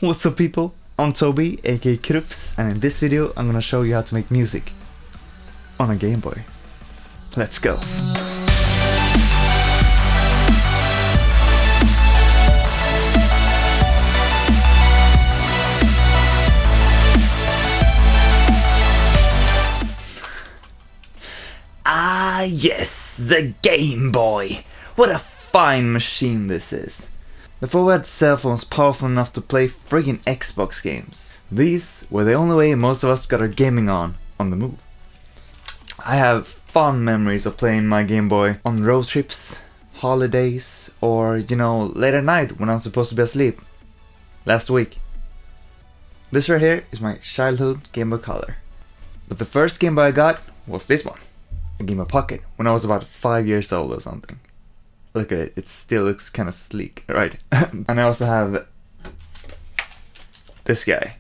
What's up people, I'm Toby aka Krufs, and in this video I'm gonna show you how to make music on a Game Boy. Let's go! Ah yes, the Game Boy! What a fine machine this is! Before we had cell phones powerful enough to play friggin' Xbox games, these were the only way most of us got our gaming on the move. I have fond memories of playing my Game Boy on road trips, holidays, or late at night when I'm supposed to be asleep. Last week. This right here is my childhood Game Boy Color. But the first Game Boy I got was this one, a Game Boy Pocket, when I was about 5 years old or something. Look at it, it still looks kind of sleek, right? And I also have this guy,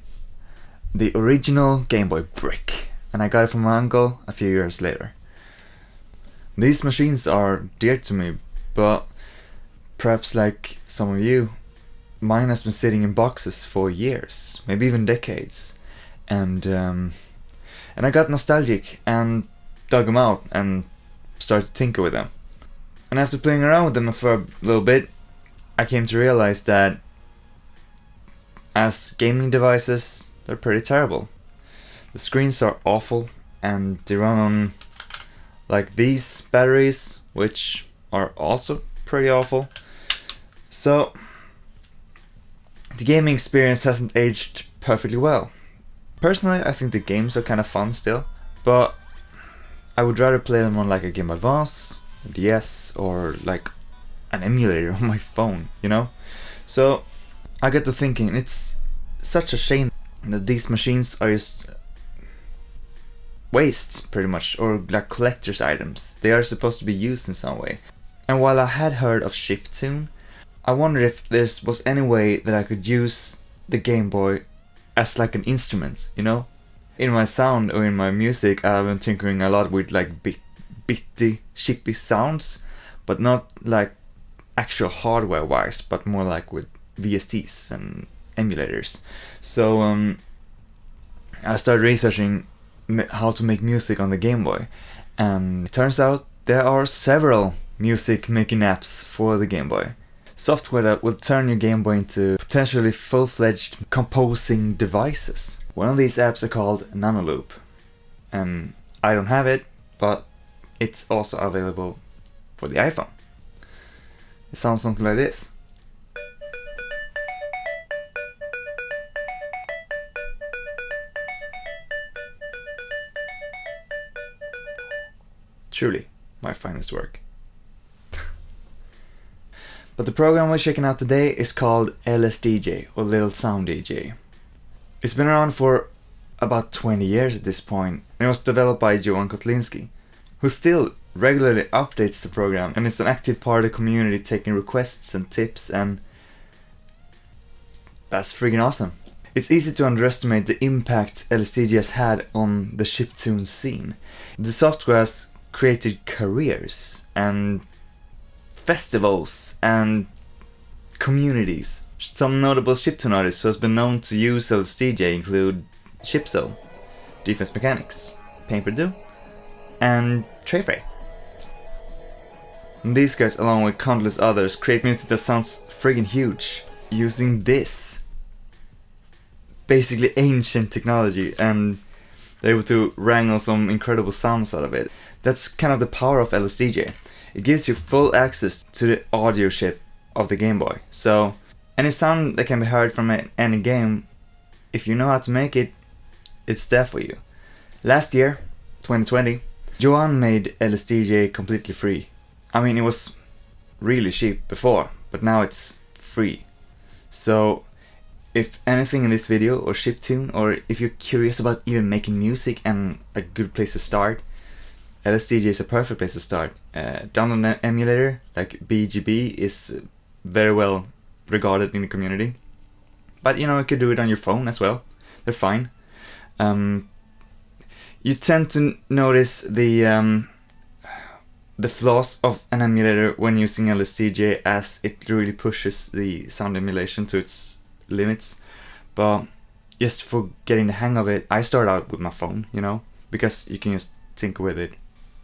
the original Game Boy Brick, and I got it from my uncle a few years later. These machines are dear to me, but perhaps like some of you, mine has been sitting in boxes for years, maybe even decades, and I got nostalgic and dug them out and started to tinker with them. And after playing around with them for a little bit, I came to realize that as gaming devices, they're pretty terrible. The screens are awful, and they run on like these batteries, which are also pretty awful. So the gaming experience hasn't aged perfectly well. Personally, I think the games are kind of fun still, but I would rather play them on like a Game Boy Advance, DS, or like an emulator on my phone, So I got to thinking, it's such a shame that these machines are just waste, pretty much, or like collector's items. They are supposed to be used in some way. And while I had heard of Chiptune, I wondered if there was any way that I could use the Game Boy as like an instrument, In my sound or in my music, I've been tinkering a lot with like bitty, chippy sounds, but not like actual hardware wise, but more like with VSTs and emulators. So I started researching how to make music on the Game Boy, and it turns out there are several music making apps for the Game Boy. Software that will turn your Game Boy into potentially full-fledged composing devices. One of these apps are called Nanoloop, and I don't have it, but it's also available for the iPhone. It sounds something like this. Truly, my finest work. But the program we're checking out today is called LSDj, or Little Sound DJ. It's been around for about 20 years at this point, and it was developed by Johan Kotlinski, who still regularly updates the program and is an active part of the community, taking requests and tips, and that's freaking awesome. It's easy to underestimate the impact LSDj has had on the chiptune scene. The software has created careers and festivals and communities. Some notable chiptune artists who has been known to use LSDj include Chipso, Defense Mechanics, Paint Purdue, and Trey. And these guys, along with countless others, create music that sounds friggin' huge, using this basically ancient technology, and they're able to wrangle some incredible sounds out of it. That's kind of the power of LSDj. It gives you full access to the audio chip of the Game Boy. So any sound that can be heard from any game, if you know how to make it, it's there for you. Last year, 2020, Johan made LSDj completely free. I mean, it was really cheap before, but now it's free. So if anything in this video or chiptune, or if you're curious about even making music and a good place to start, LSDj is a perfect place to start. Download an emulator like BGB is very well regarded in the community. But you could do it on your phone as well. They're fine. You tend to notice the flaws of an emulator when using LSDj, as it really pushes the sound emulation to its limits. But just for getting the hang of it, I started out with my phone, you know, because you can just tinker with it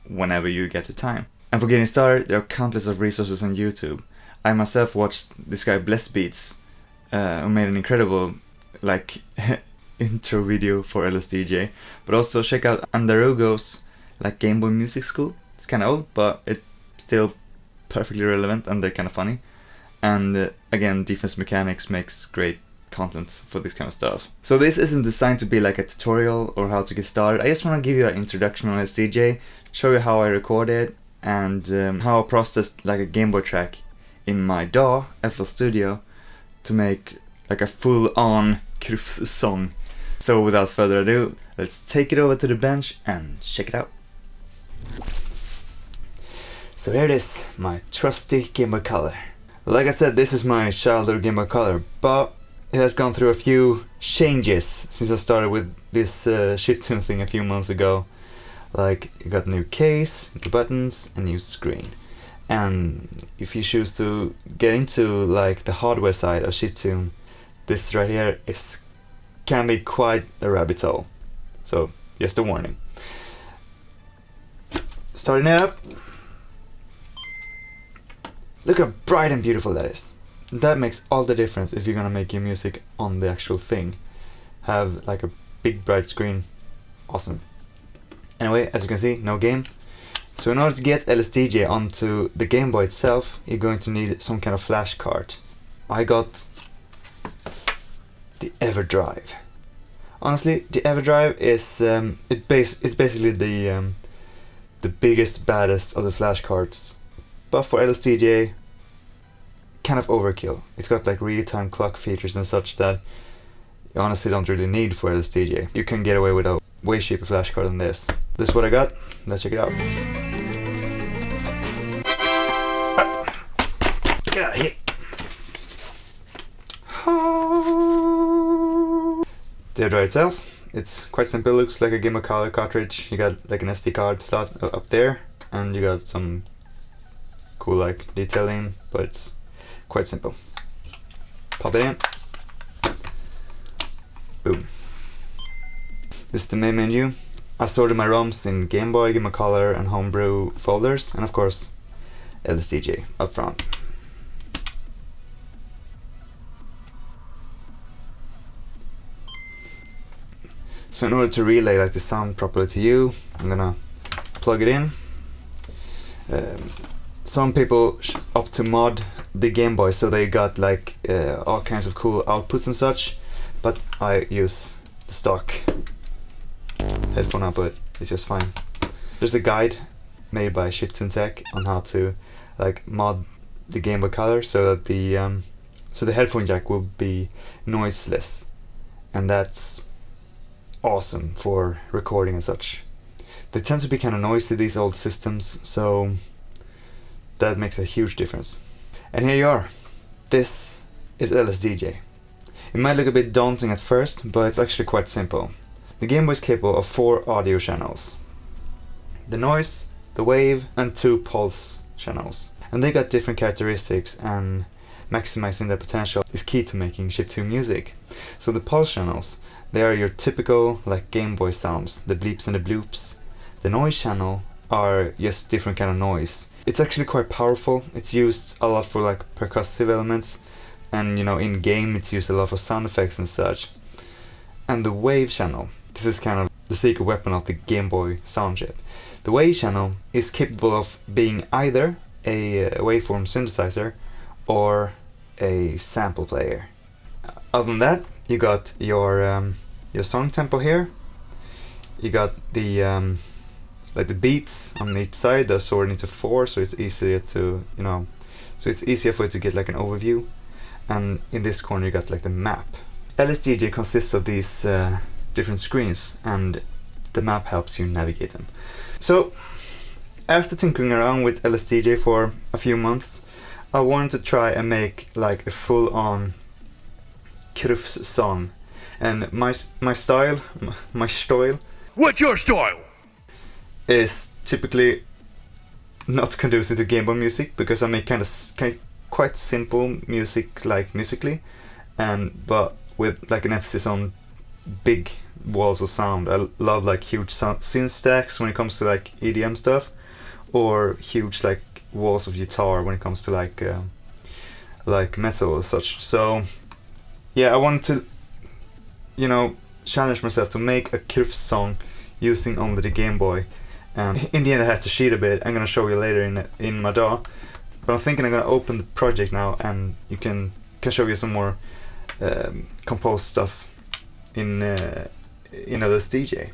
whenever you get the time. And for getting started, there are countless of resources on YouTube. I myself watched this guy Bless Beats, who made an incredible like intro video for LSDj. But also check out Andarugo's like Gameboy Music School. It's kind of old, but it's still perfectly relevant, and they're kind of funny. And again, Defense Mechanics makes great content for this kind of stuff. So this isn't designed to be like a tutorial or how to get started. I just want to give you an introduction on LSDj, show you how I record it, and how I processed like a Gameboy track in my DAW, FL Studio, to make like a full-on Krufs song. So without further ado, let's take it over to the bench and check it out. So here it is, my trusty Game Boy Color. Like I said, this is my childhood Game Boy Color, but it has gone through a few changes since I started with this chiptune thing a few months ago. Like, you got new case, new buttons, a new screen. And if you choose to get into like the hardware side of chiptune, this right here can be quite a rabbit hole. So, just a warning. Starting it up. Look how bright and beautiful that is. That makes all the difference if you're gonna make your music on the actual thing. Have like a big bright screen. Awesome. Anyway, as you can see, no game. So in order to get LSDj onto the Game Boy itself, you're going to need some kind of flash card. I got the EverDrive. Honestly, the EverDrive is it's basically the biggest, baddest of the flash cards. But for LSDj, kind of overkill. It's got like real-time clock features and such that you honestly don't really need for LSDj. You can get away with a way cheaper flash card than this. This is what I got. Let's check it out. Get out of here. The drive itself, it's quite simple. Looks like a Game Boy Color cartridge. You got like an SD card slot up there, and you got some cool like detailing, but it's quite simple. Pop it in. Boom. This is the main menu. I sorted my ROMs in Game Boy, Game Boy Color, and Homebrew folders, and of course, LSDj up front. So in order to relay like the sound properly to you, I'm gonna plug it in. Some people opt to mod the Game Boy so they got like all kinds of cool outputs and such, but I use the stock headphone output. It's just fine. There's a guide made by Chiptune Tech on how to like mod the Game Boy Color so that the headphone jack will be noiseless, and that's awesome for recording and such. They tend to be kind of noisy, these old systems, so that makes a huge difference. And here you are. This is LSDj. It might look a bit daunting at first, but it's actually quite simple. The Game Boy is capable of 4 audio channels. The noise, the wave, and 2 pulse channels. And they got different characteristics, and maximizing their potential is key to making chiptune music. So the pulse channels, they are your typical like Game Boy sounds, the bleeps and the bloops. The noise channel are just different kind of noise. It's actually quite powerful. It's used a lot for like percussive elements, and you know, in game it's used a lot for sound effects and such. And the wave channel, this is kind of the secret weapon of the Game Boy sound chip. The wave channel is capable of being either a waveform synthesizer or a sample player. Other than that, you got your song tempo here. You got the like the beats on each side. They're sorted into 4, so it's easier to so it's easier for you to get like an overview. And in this corner you got like the map. LSDj consists of these different screens, and the map helps you navigate them. So after tinkering around with LSDj for a few months, I wanted to try and make like a full-on Krufs song. And my style. What's your style? Is typically not conducive to Game Boy music, because I make kind of quite simple music, like musically, but with like an emphasis on big walls of sound. I love like huge synth stacks when it comes to like EDM stuff, or huge like walls of guitar when it comes to like metal or such. So yeah, I wanted to, you know, challenge myself to make a Krufs song using only the Game Boy, and in the end I had to cheat a bit. I'm gonna show you later in my DAW, but I'm thinking I'm gonna open the project now, and you can show you some more composed stuff in LSDj.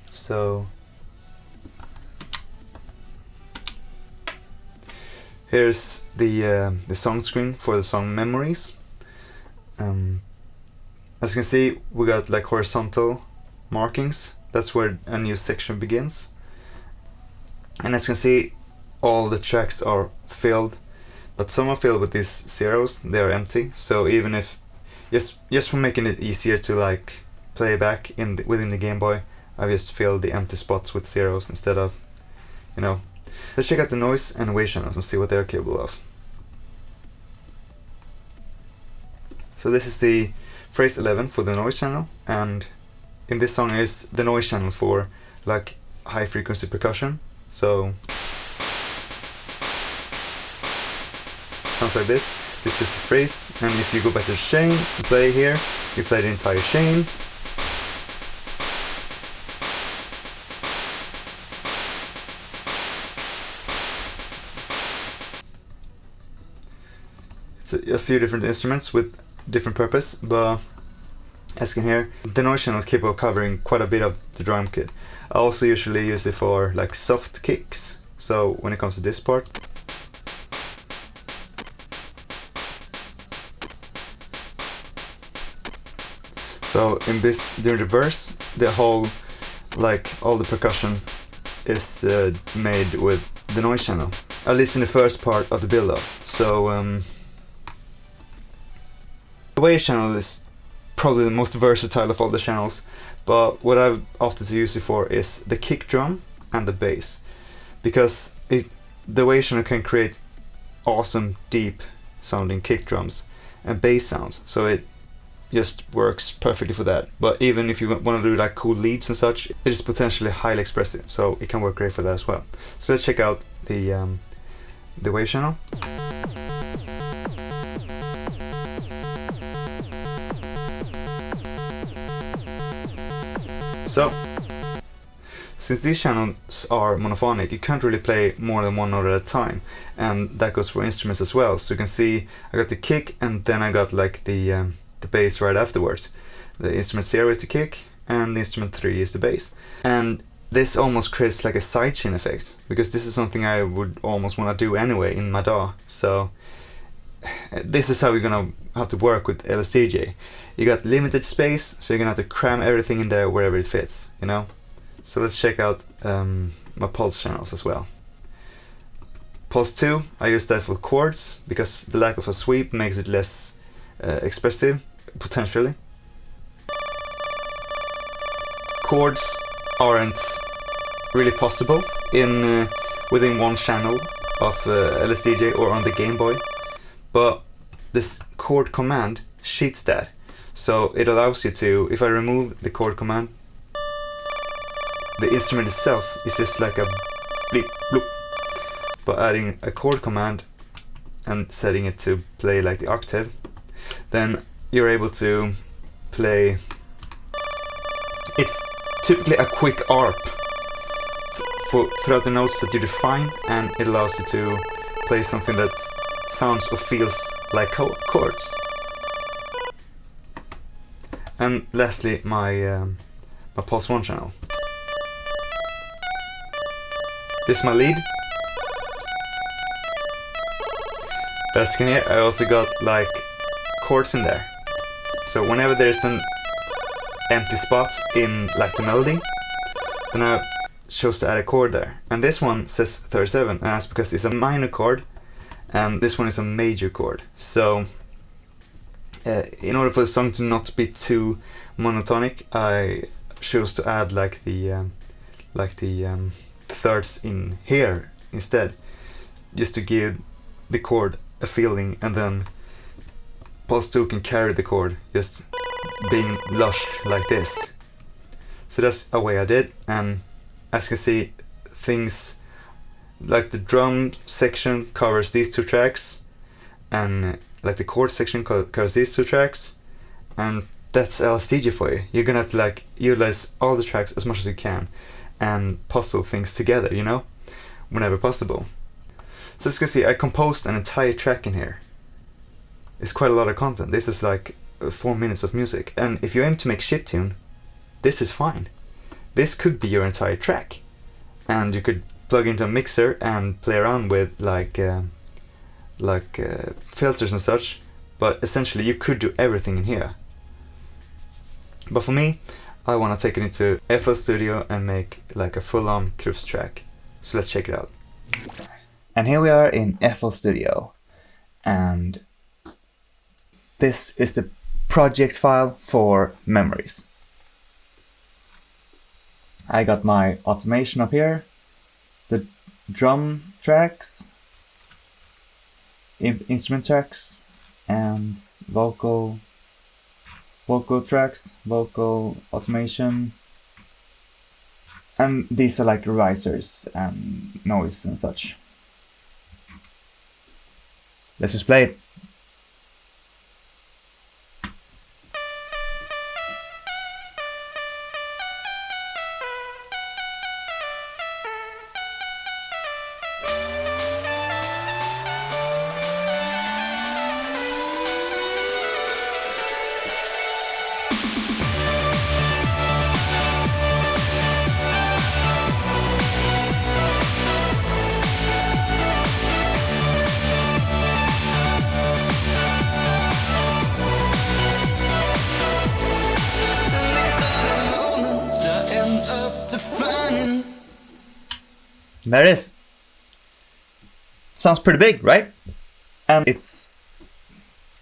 So here's the song screen for the song Memories. As you can see, we got like horizontal markings. That's where a new section begins. And as you can see, all the tracks are filled, but some are filled with these zeros. They are empty. So even if just for making it easier to like play back within the Game Boy, I just filled the empty spots with zeros instead of, you know. Let's check out the noise and wave channels and see what they are capable of. So this is the phrase 11 for the noise channel, and in this song is the noise channel for like high frequency percussion. So sounds like this. This is the phrase, and if you go back to the chain, you play here, you play the entire chain. It's a few different instruments with different purpose, but as you can hear, the noise channel is capable of covering quite a bit of the drum kit. I also usually use it for like soft kicks, so when it comes to this part. So in this, during the verse, the whole, like all the percussion is made with the noise channel, at least in the first part of the build-up. So the wave channel is probably the most versatile of all the channels, but what I've opted to use it for is the kick drum and the bass, because the wave channel can create awesome deep sounding kick drums and bass sounds, so it just works perfectly for that. But even if you want to do like cool leads and such, it is potentially highly expressive, so it can work great for that as well. So let's check out the wave channel. So, since these channels are monophonic, you can't really play more than one note at a time, and that goes for instruments as well. So you can see I got the kick, and then I got like the bass right afterwards. The instrument 0 is the kick, and the instrument 3 is the bass. And this almost creates like a sidechain effect, because this is something I would almost want to do anyway in my DAW. So this is how you're gonna have to work with LSDj. You got limited space, so you're gonna have to cram everything in there wherever it fits, you know? So let's check out my pulse channels as well. Pulse 2, I use that for chords, because the lack of a sweep makes it less expressive, potentially. Chords aren't really possible in within one channel of LSDj or on the Game Boy, but this chord command cheats that. So it allows you to, if I remove the chord command, the instrument itself is just like a bleep bloop. But adding a chord command and setting it to play like the octave, then you're able to play. It's typically a quick arp throughout the notes that you define, and it allows you to play something that sounds or feels like chords. And lastly, my pulse 1 channel. This is my lead. But as you can hear, I also got like chords in there. So whenever there's an empty spot in like the melody, then I chose to add a chord there. And this one says 37, and that's because it's a minor chord, and this one is a major chord. So in order for the song to not be too monotonic, I chose to add like the thirds in here instead, just to give the chord a feeling, and then pulse 2 can carry the chord, just being lush like this. So that's a way I did, and as you can see, things like the drum section covers these 2 tracks, and like the chord section covers these 2 tracks, and that's LSDj for you. You're gonna have to like utilize all the tracks as much as you can and puzzle things together, you know, whenever possible. So as you can see, I composed an entire track in here. It's quite a lot of content. This is like 4 minutes of music, and if you aim to make chiptune, this is fine. This could be your entire track, and you could plug into a mixer and play around with like filters and such, but essentially you could do everything in here. But for me, I want to take it into FL Studio and make like a full-on Krufs track. So let's check it out. And here we are in FL Studio, and this is the project file for Memories. I got my automation up here, the drum tracks, instrument tracks, and vocal tracks, vocal automation, and these are like risers and noise and such. Let's just play it. There it is. Sounds pretty big, right? And it's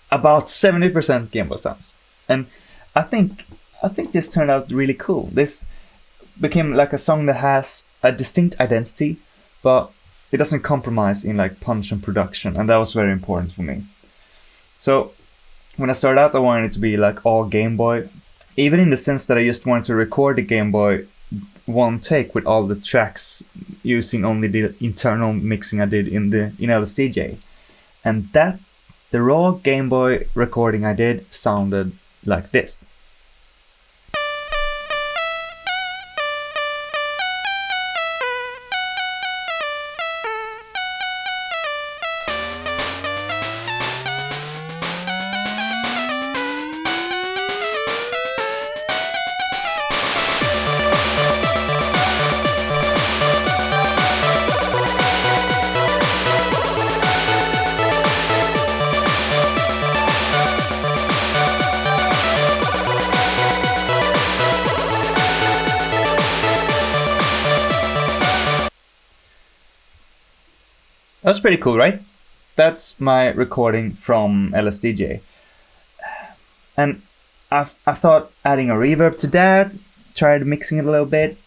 about 70% Gameboy sounds. And I think this turned out really cool. This became like a song that has a distinct identity, but it doesn't compromise in like punch and production, and that was very important for me. So when I started out, I wanted it to be like all Gameboy, even in the sense that I just wanted to record the Gameboy one take with all the tracks using only the internal mixing I did in LSDj, and that the raw Gameboy recording I did sounded like this. That's pretty cool, right? That's my recording from LSDj. And I thought adding a reverb to that, tried mixing it a little bit,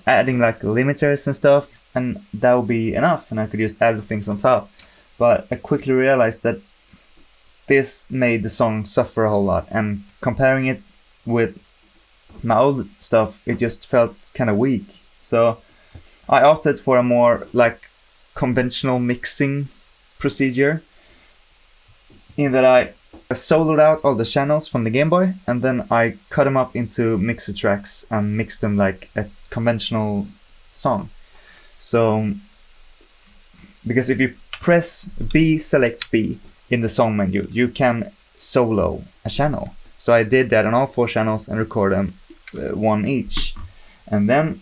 adding like limiters and stuff, and that would be enough, and I could just add things on top. But I quickly realized that this made the song suffer a whole lot, and comparing it with my old stuff, it just felt kind of weak. So I opted for a more like conventional mixing procedure, in that I soloed out all the channels from the Gameboy, and then I cut them up into mixer tracks and mixed them like a conventional song. So, because if you press B, select B in the song menu, you can solo a channel. So I did that on all 4 channels and record them one each. And then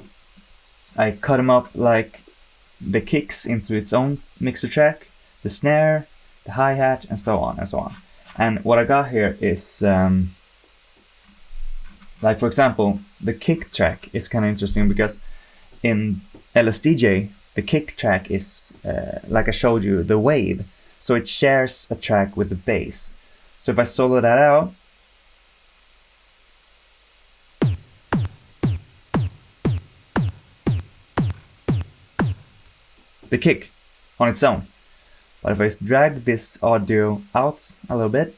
I cut them up like the kicks into its own mixer track, the snare, the hi-hat, and so on and so on. And what I got here is, like for example, the kick track is kind of interesting because in LSDj, the kick track is, like I showed you, the wave. So it shares a track with the bass. So if I solo that out, the kick on its own. But if I just drag this audio out a little bit,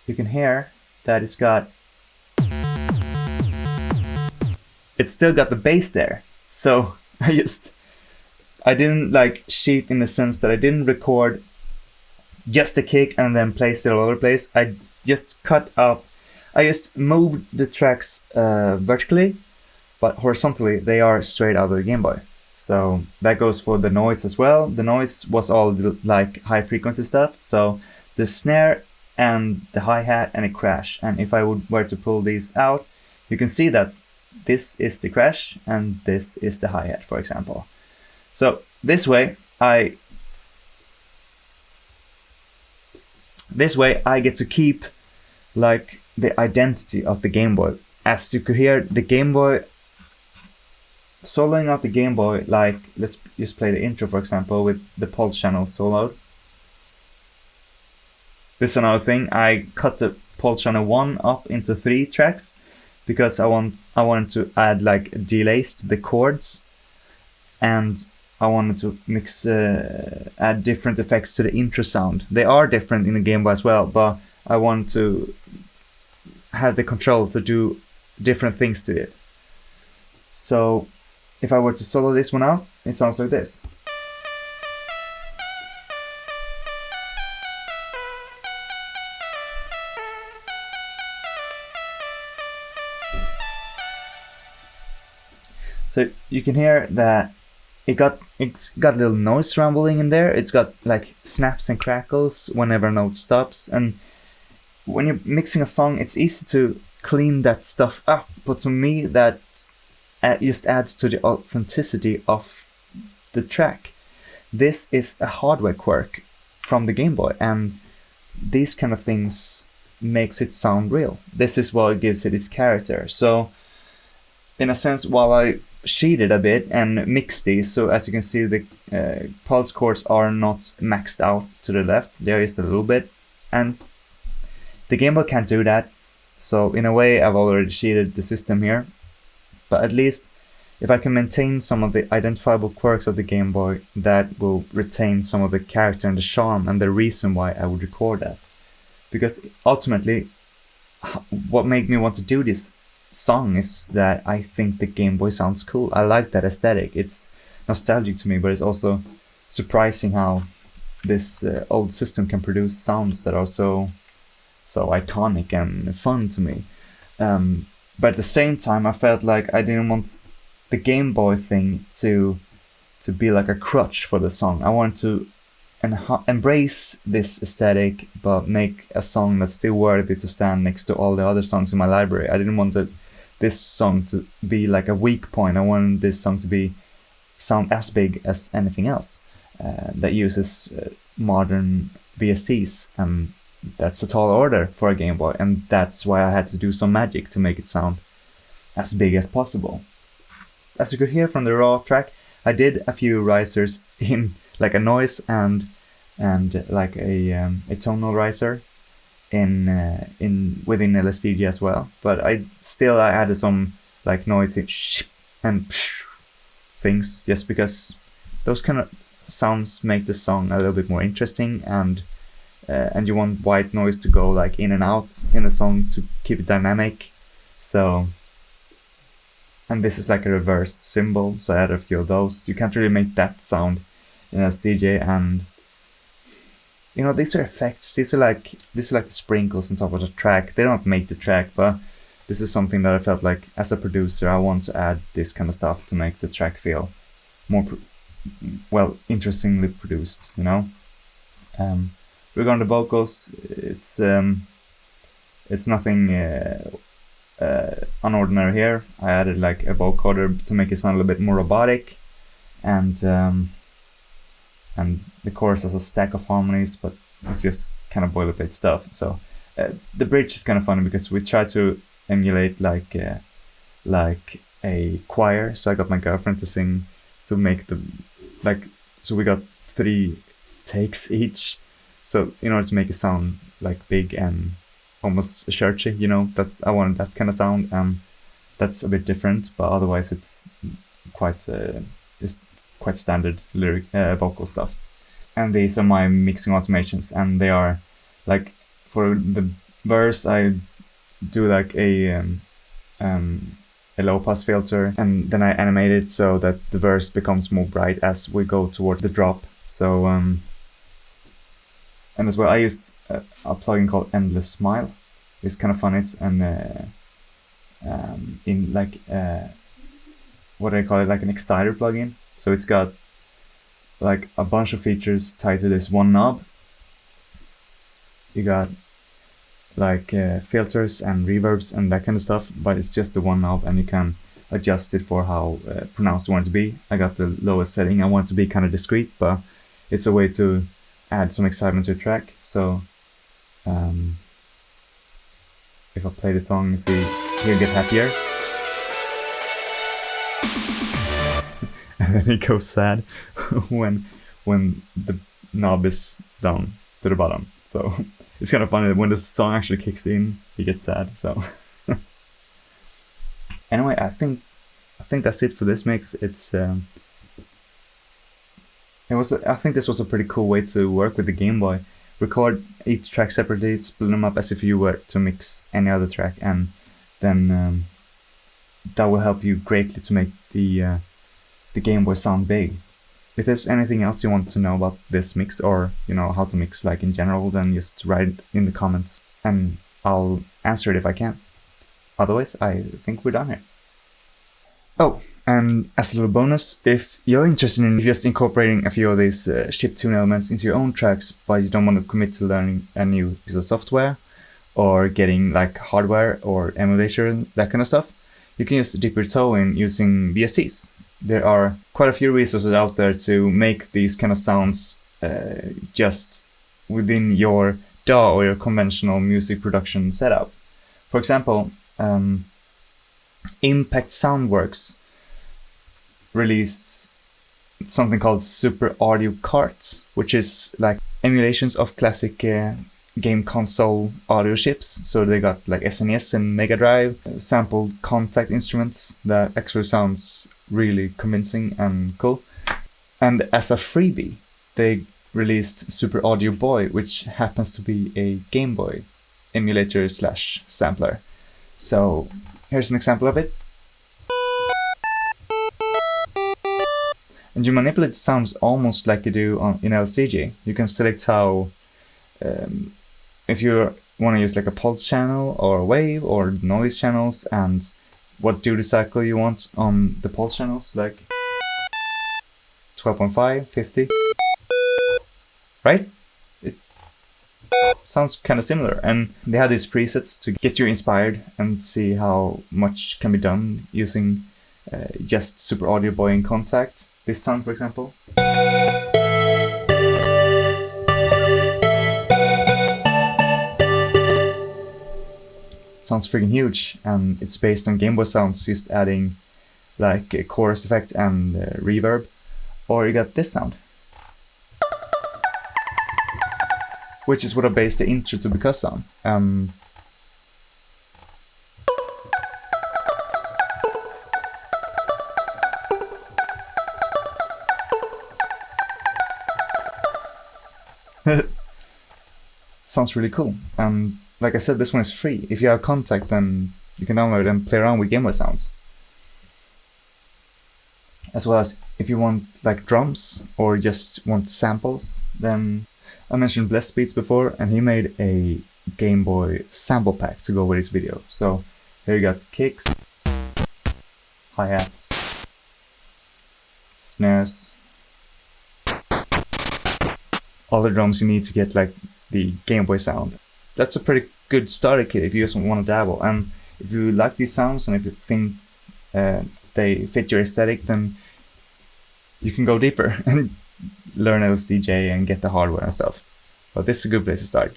you can hear that it's still got the bass there. So I didn't like cheat in the sense that I didn't record just a kick and then place it all over the place. I just moved the tracks vertically, but horizontally they are straight out of the Game Boy. So that goes for the noise as well. The noise was all like high frequency stuff. So the snare and the hi-hat and a crash. And if I were to pull these out, you can see that this is the crash and this is the hi-hat, for example. So this way I get to keep like the identity of the Game Boy. As you could hear, the Game Boy, soloing out the Game Boy, like let's just play the intro, for example, with the pulse channel soloed. This is another thing. I cut the pulse channel 1 up into 3 tracks because I wanted to add like delays to the chords, and I wanted to add different effects to the intro sound. They are different in the Game Boy as well, but I want to have the control to do different things to it. So if I were to solo this one out, it sounds like this. So you can hear that it's got a little noise rumbling in there. It's got like snaps and crackles whenever a note stops. And when you're mixing a song, it's easy to clean that stuff up. But to me, that just adds to the authenticity of the track. This is a hardware quirk from the Game Boy, and these kind of things makes it sound real. This is what gives it its character. So in a sense, while I cheated a bit and mixed these, so as you can see, the pulse chords are not maxed out to the left, they're just a little bit, and the Game Boy can't do that. So in a way, I've already cheated the system here, but at least if I can maintain some of the identifiable quirks of the Game Boy, that will retain some of the character and the charm and the reason why I would record that. Because ultimately, what made me want to do this song is that I think the Game Boy sounds cool. I like that aesthetic. It's nostalgic to me, but it's also surprising how this old system can produce sounds that are so iconic and fun to me. But at the same time, I felt like I didn't want the Game Boy thing to be like a crutch for the song. I wanted to embrace this aesthetic, but make a song that's still worthy to stand next to all the other songs in my library. I didn't want this song to be like a weak point. I wanted this song to sound as big as anything else that uses modern VSTs, and that's a tall order for a Game Boy, and that's why I had to do some magic to make it sound as big as possible. As you could hear from the raw track, I did a few risers in like a noise and like a tonal riser in within LSDj as well. But I added some like noisy and things, just because those kind of sounds make the song a little bit more interesting, and you want white noise to go like in and out in the song to keep it dynamic. So, and this is like a reversed cymbal, so I added a few of those. You can't really make that sound in LSDj, and you know, these are effects. These are like the sprinkles on top of the track. They don't make the track, but this is something that I felt like as a producer I want to add this kind of stuff to make the track feel more interestingly produced, you know. Regarding the vocals, it's nothing unordinary here. I added like a vocoder to make it sound a little bit more robotic, and the chorus has a stack of harmonies, but it's just kind of boilerplate stuff. So the bridge is kind of funny because we try to emulate like a choir. So I got my girlfriend to sing, so make the so we got 3 takes each. So in order to make it sound like big and almost churchy, you know, I wanted that kind of sound. That's a bit different, but otherwise it's quite standard lyric vocal stuff. And these are my mixing automations, and they are like, for the verse I do like a low pass filter, and then I animate it so that the verse becomes more bright as we go toward the drop. So and as well I used a plugin called Endless Smile. It's kind of fun. It's in like what do I call it, like an exciter plugin. So it's got like a bunch of features tied to this one knob. You got like filters and reverbs and that kind of stuff, but it's just the one knob, and you can adjust it for how pronounced you want it to be. I got the lowest setting. I want it to be kind of discreet, but it's a way to add some excitement to a track. So if I play the song, you see he'll get happier. And then he goes sad when the knob is down to the bottom. So it's kind of funny that when the song actually kicks in, he gets sad. So anyway, I think that's it for this mix. I think this was a pretty cool way to work with the Gameboy. Record each track separately, split them up as if you were to mix any other track, and then that will help you greatly to make the Gameboy sound big. If there's anything else you want to know about this mix, or how to mix like in general, then just write it in the comments and I'll answer it if I can. Otherwise, I think we're done here. Oh, and as a little bonus, if you're interested in just incorporating a few of these chiptune elements into your own tracks, but you don't want to commit to learning a new piece of software or getting like hardware or emulator and that kind of stuff, you can just dip your toe in using VSTs. There are quite a few resources out there to make these kind of sounds just within your DAW or your conventional music production setup. For example, Impact Soundworks released something called Super Audio Carts, which is like emulations of classic game console audio chips. So they got like SNES and Mega Drive sampled contact instruments that actually sounds really convincing and cool. And as a freebie, they released Super Audio Boy, which happens to be a Game Boy emulator / sampler. So here's an example of it. And you manipulate sounds almost like you do in LSDj. You can select how, if you want to use like a pulse channel or wave or noise channels, and what duty cycle you want on the pulse channels, like 12.5, 50, right? It's sounds kind of similar, and they have these presets to get you inspired and see how much can be done using just Super Audio Boy in Contact. This sound, for example. Sounds freaking huge, and it's based on Gameboy sounds, just adding like a chorus effect and reverb. Or you got this sound, which is what I based the intro to Because on. Sounds really cool. Like I said, this one is free. If you have Contact, then you can download and play around with Gameboy sounds. As well as if you want like drums or just want samples, then I mentioned Blessed Beats before, and he made a Gameboy sample pack to go with his video. So here you got kicks, hi-hats, snares, all the drums you need to get like the Gameboy sound. That's a pretty good starter kit if you just want to dabble. And if you like these sounds and if you think they fit your aesthetic, then you can go deeper and learn LSDj and get the hardware and stuff. But this is a good place to start.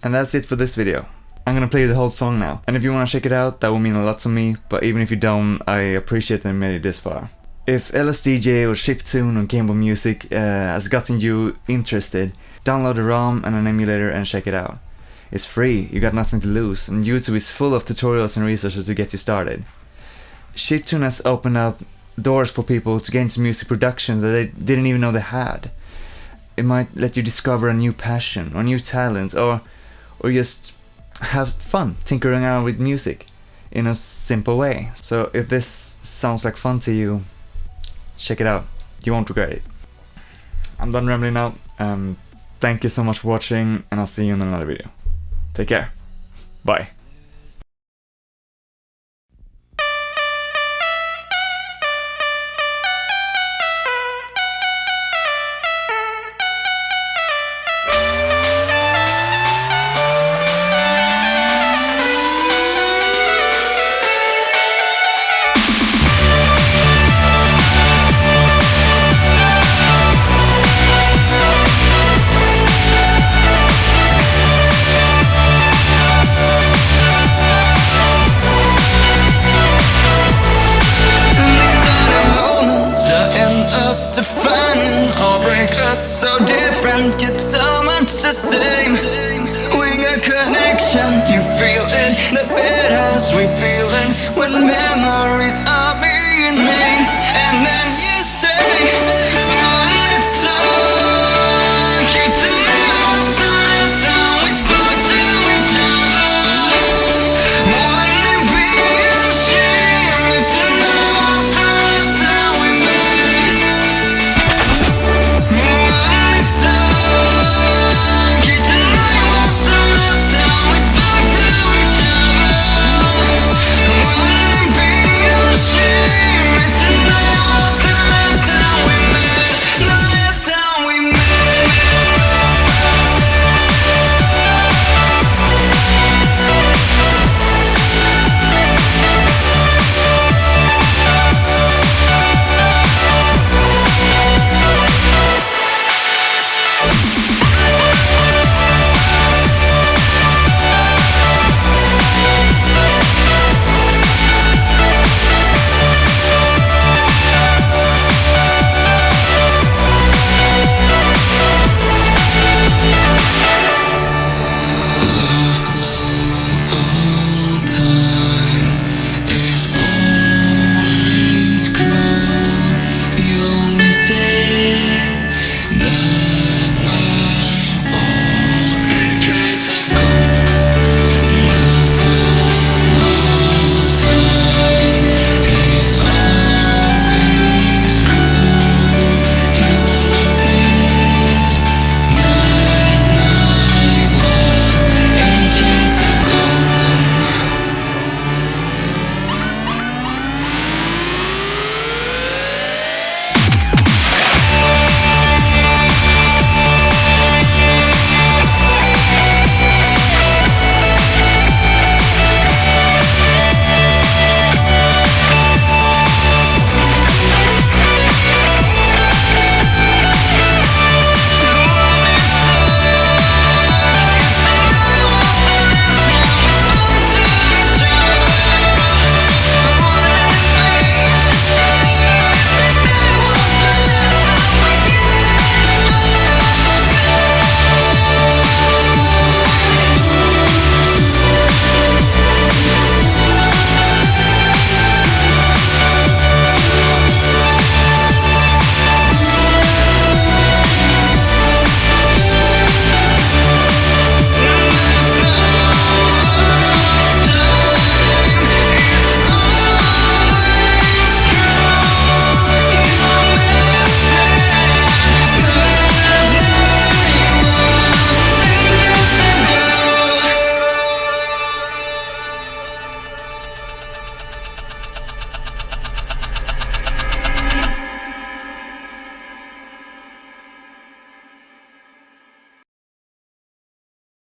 And that's it for this video. I'm gonna play the whole song now. And if you wanna check it out, that will mean a lot to me. But even if you don't, I appreciate that I made it this far. If LSDj or Chiptune or Gameboy music has gotten you interested, download a ROM and an emulator and check it out. It's free, you got nothing to lose, and YouTube is full of tutorials and resources to get you started. Chiptune has opened up doors for people to get into music production that they didn't even know they had. It might let you discover a new passion or new talent, or just have fun tinkering around with music in a simple way. So if this sounds like fun to you, check it out. You won't regret it. I'm done rambling now. Thank you so much for watching, and I'll see you in another video. Take care. Bye. Defining or break us, so different yet so much the same. We got connection, you feel it, the better as we feel it when